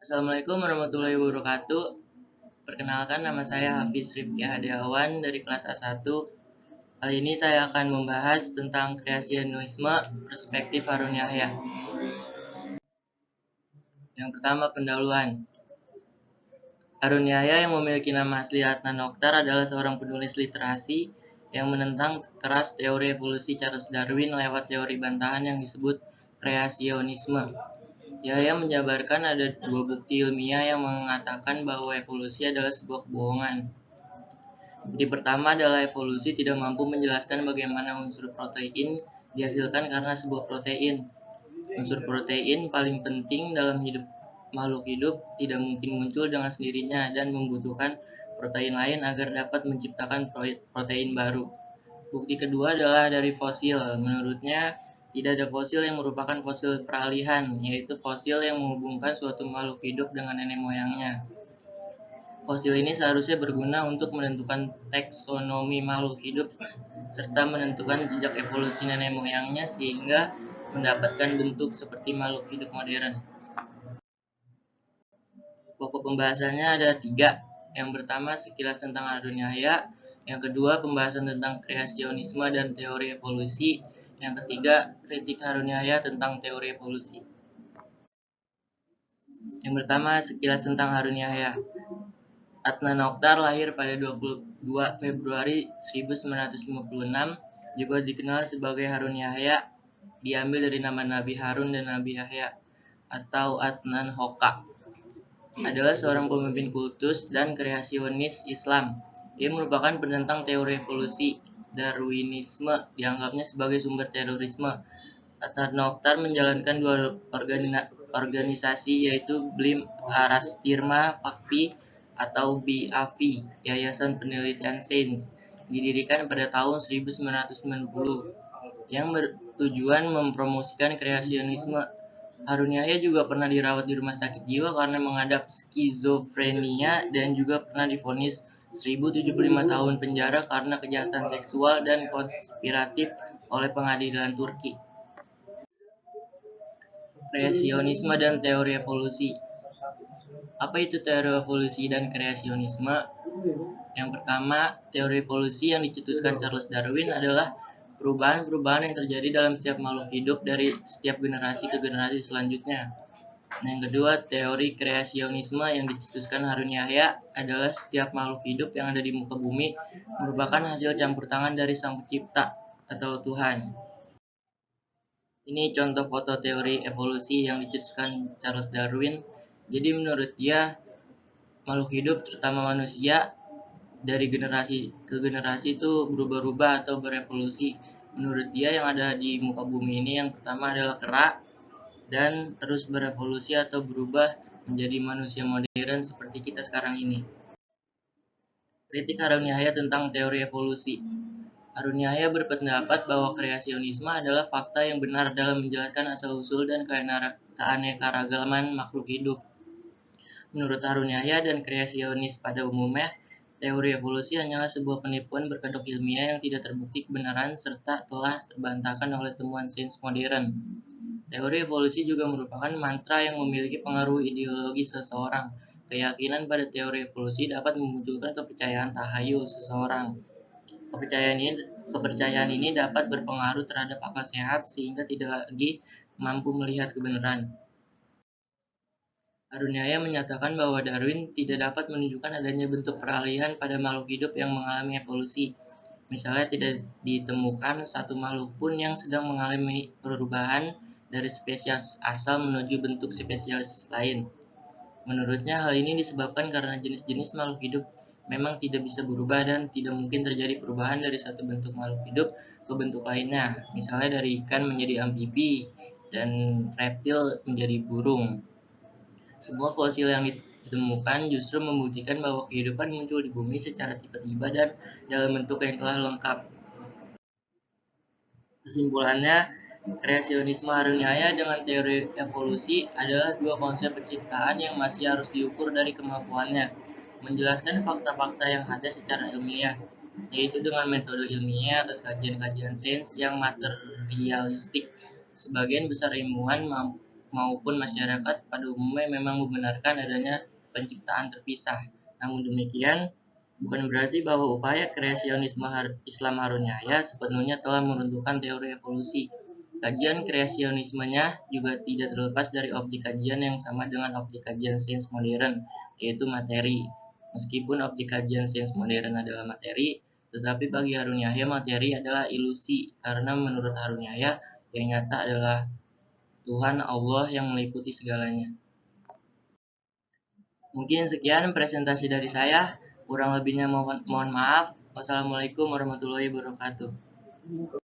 Assalamualaikum warahmatullahi wabarakatuh. Perkenalkan, nama saya Hafiz Rifki Hadiawan dari kelas A1. Kali ini saya akan membahas tentang kreasionisme perspektif Harun Yahya. Yang pertama, pendahuluan. Harun Yahya yang memiliki nama asli Adnan Oktar adalah seorang penulis literasi yang menentang keras teori evolusi Charles Darwin lewat teori bantahan yang disebut kreasionisme. Yahya menjabarkan ada dua bukti ilmiah yang mengatakan bahwa evolusi adalah sebuah kebohongan. Bukti pertama adalah evolusi tidak mampu menjelaskan bagaimana unsur protein dihasilkan karena sebuah protein. Unsur protein paling penting dalam hidup makhluk hidup tidak mungkin muncul dengan sendirinya dan membutuhkan protein lain agar dapat menciptakan protein baru. Bukti kedua adalah dari fosil. Menurutnya, tidak ada fosil yang merupakan fosil peralihan, yaitu fosil yang menghubungkan suatu makhluk hidup dengan nenek moyangnya. Fosil ini seharusnya berguna untuk menentukan taksonomi makhluk hidup serta menentukan jejak evolusi nenek moyangnya sehingga mendapatkan bentuk seperti makhluk hidup modern. Pokok pembahasannya ada 3. Yang pertama, sekilas tentang Harun Yahya. Yang kedua, pembahasan tentang kreasionisme dan teori evolusi. Yang ketiga, kritik Harun Yahya tentang teori evolusi. Yang pertama, sekilas tentang Harun Yahya. Adnan Oktar lahir pada 22 Februari 1956, juga dikenal sebagai Harun Yahya, diambil dari nama Nabi Harun dan Nabi Yahya, atau Adnan Hoka. Adalah seorang pemimpin kultus dan kreasionis Islam. Ia merupakan penentang teori evolusi. Darwinisme dianggapnya sebagai sumber terorisme. Adnan Oktar menjalankan dua organisasi, yaitu BLIM Arastirma Fakti atau BAFI, Yayasan Penelitian Sains, didirikan pada tahun 1990, yang bertujuan mempromosikan kreasionisme. Harun Yahya juga pernah dirawat di rumah sakit jiwa karena menghadap skizofrenia dan juga pernah divonis 1075 tahun penjara karena kejahatan seksual dan konspiratif oleh pengadilan Turki. Kreasionisme dan teori evolusi. Apa itu teori evolusi dan kreasionisme? Yang pertama, teori evolusi yang dicetuskan Charles Darwin adalah perubahan-perubahan yang terjadi dalam setiap makhluk hidup dari setiap generasi ke generasi selanjutnya. Yang kedua, teori kreasionisme yang dicetuskan Harun Yahya adalah setiap makhluk hidup yang ada di muka bumi merupakan hasil campur tangan dari Sang Pencipta atau Tuhan. Ini contoh foto teori evolusi yang dicetuskan Charles Darwin. Jadi menurut dia, makhluk hidup terutama manusia dari generasi ke generasi itu berubah-ubah atau berevolusi. Menurut dia yang ada di muka bumi ini yang pertama adalah kera dan terus berevolusi atau berubah menjadi manusia modern seperti kita sekarang ini. Kritik Harun Yahya tentang teori evolusi. Harun Yahya berpendapat bahwa kreasionisme adalah fakta yang benar dalam menjelaskan asal-usul dan keanekaragaman makhluk hidup. Menurut Harun Yahya dan kreasionis pada umumnya, teori evolusi hanyalah sebuah penipuan berkedok ilmiah yang tidak terbukti kebenaran serta telah terbantahkan oleh temuan sains modern. Teori evolusi juga merupakan mantra yang memiliki pengaruh ideologi seseorang. Keyakinan pada teori evolusi dapat memunculkan kepercayaan tahayul seseorang. Kepercayaan ini dapat berpengaruh terhadap akal sehat sehingga tidak lagi mampu melihat kebenaran. Harun Yahya menyatakan bahwa Darwin tidak dapat menunjukkan adanya bentuk peralihan pada makhluk hidup yang mengalami evolusi. Misalnya tidak ditemukan satu makhluk pun yang sedang mengalami perubahan dari spesies asal menuju bentuk spesies lain. Menurutnya hal ini disebabkan karena jenis-jenis makhluk hidup memang tidak bisa berubah dan tidak mungkin terjadi perubahan dari satu bentuk makhluk hidup ke bentuk lainnya. Misalnya dari ikan menjadi amfibi dan reptil menjadi burung. Semua fosil yang ditemukan justru membuktikan bahwa kehidupan muncul di bumi secara tiba-tiba dan dalam bentuk yang telah lengkap. Kesimpulannya, kreasionisme Harun Yahya dengan teori evolusi adalah dua konsep penciptaan yang masih harus diukur dari kemampuannya menjelaskan fakta-fakta yang ada secara ilmiah, yaitu dengan metode ilmiah atas kajian-kajian sains yang materialistik. Sebagian besar ilmuwan maupun masyarakat pada umumnya memang membenarkan adanya penciptaan terpisah. Namun demikian, bukan berarti bahwa upaya kreasionisme Islam Haruniyah sepenuhnya telah meruntuhkan teori evolusi. Kajian kreasionismenya juga tidak terlepas dari objek kajian yang sama dengan objek kajian sains modern, yaitu materi. Meskipun objek kajian sains modern adalah materi, tetapi bagi Haruniyah materi adalah ilusi, karena menurut Haruniyah yang nyata adalah Tuhan Allah yang meliputi segalanya. Mungkin sekian presentasi dari saya. Kurang lebihnya mohon maaf. Wassalamualaikum warahmatullahi wabarakatuh.